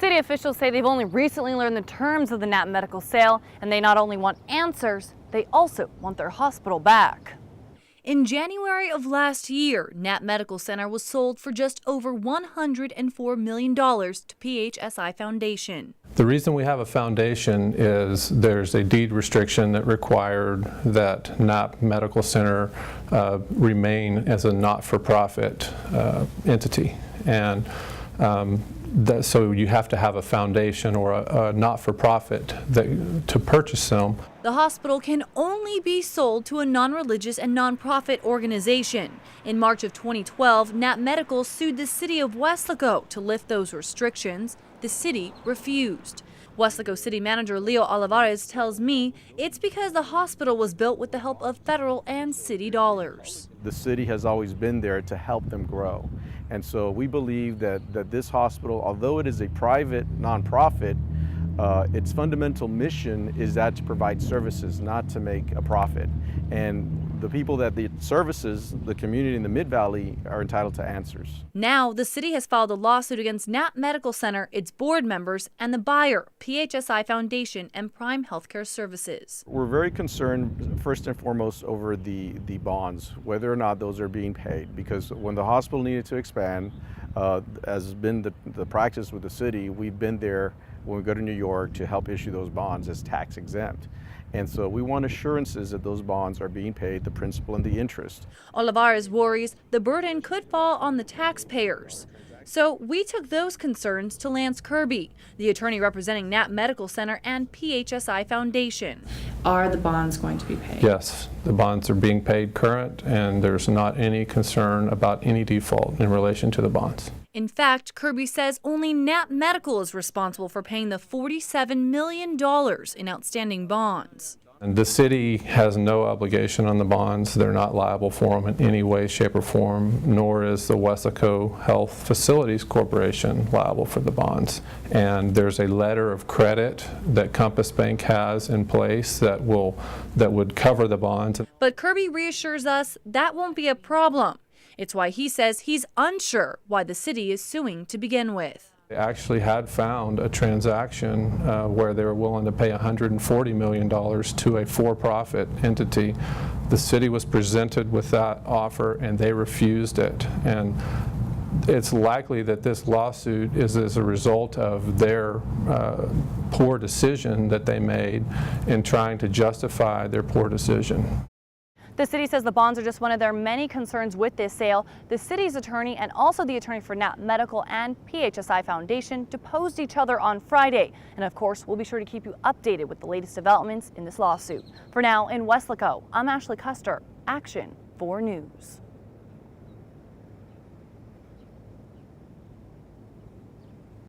City officials say they've only recently learned the terms of the Knapp Medical sale, and they not only want answers, they also want their hospital back. In January of last year, Knapp Medical Center was sold for just over $104 million to PHSI Foundation. The reason we have a foundation is there's a deed restriction that required that Knapp Medical Center remain as a not-for-profit entity. And so you have to have a foundation or a not-for-profit to purchase them. The hospital can only be sold to a non-religious and non-profit organization. In March of 2012, Knapp Medical sued the city of Weslaco to lift those restrictions. The city refused. Weslaco City Manager Leo Olivares tells me it's because the hospital was built with the help of federal and city dollars. The city has always been there to help them grow. And so we believe that this hospital, although it is a private nonprofit, its fundamental mission is that to provide services, not to make a profit. And the people that the services, the community in the Mid-Valley, are entitled to answers. Now, the city has filed a lawsuit against Knapp Medical Center, its board members, and the buyer, PHSI Foundation and Prime Healthcare Services. We're very concerned, first and foremost, over the bonds, whether or not those are being paid. Because when the hospital needed to expand, as has been the practice with the city, we've been there when we go to New York to help issue those bonds as tax exempt. And so we want assurances that those bonds are being paid, the principal and the interest. Olivares worries the burden could fall on the taxpayers. So we took those concerns to Lance Kirby, the attorney representing Knapp Medical Center and PHSI Foundation. Are the bonds going to be paid? Yes, the bonds are being paid current, and there's not any concern about any default in relation to the bonds. In fact, Kirby says only Knapp Medical is responsible for paying the $47 million in outstanding bonds. And the city has no obligation on the bonds. They're not liable for them in any way, shape, or form, nor is the Weslaco Health Facilities Corporation liable for the bonds. And there's a letter of credit that Compass Bank has in place that would cover the bonds. But Kirby reassures us that won't be a problem. It's why he says he's unsure why the city is suing to begin with. They actually had found a transaction where they were willing to pay $140 million to a for-profit entity. The city was presented with that offer and they refused it. And it's likely that this lawsuit is as a result of their poor decision that they made in trying to justify their poor decision. The city says the bonds are just one of their many concerns with this sale. The city's attorney and also the attorney for Knapp Medical and PHSI Foundation deposed each other on Friday. And of course, we'll be sure to keep you updated with the latest developments in this lawsuit. For now, in Weslaco, I'm Ashley Custer, Action 4 News.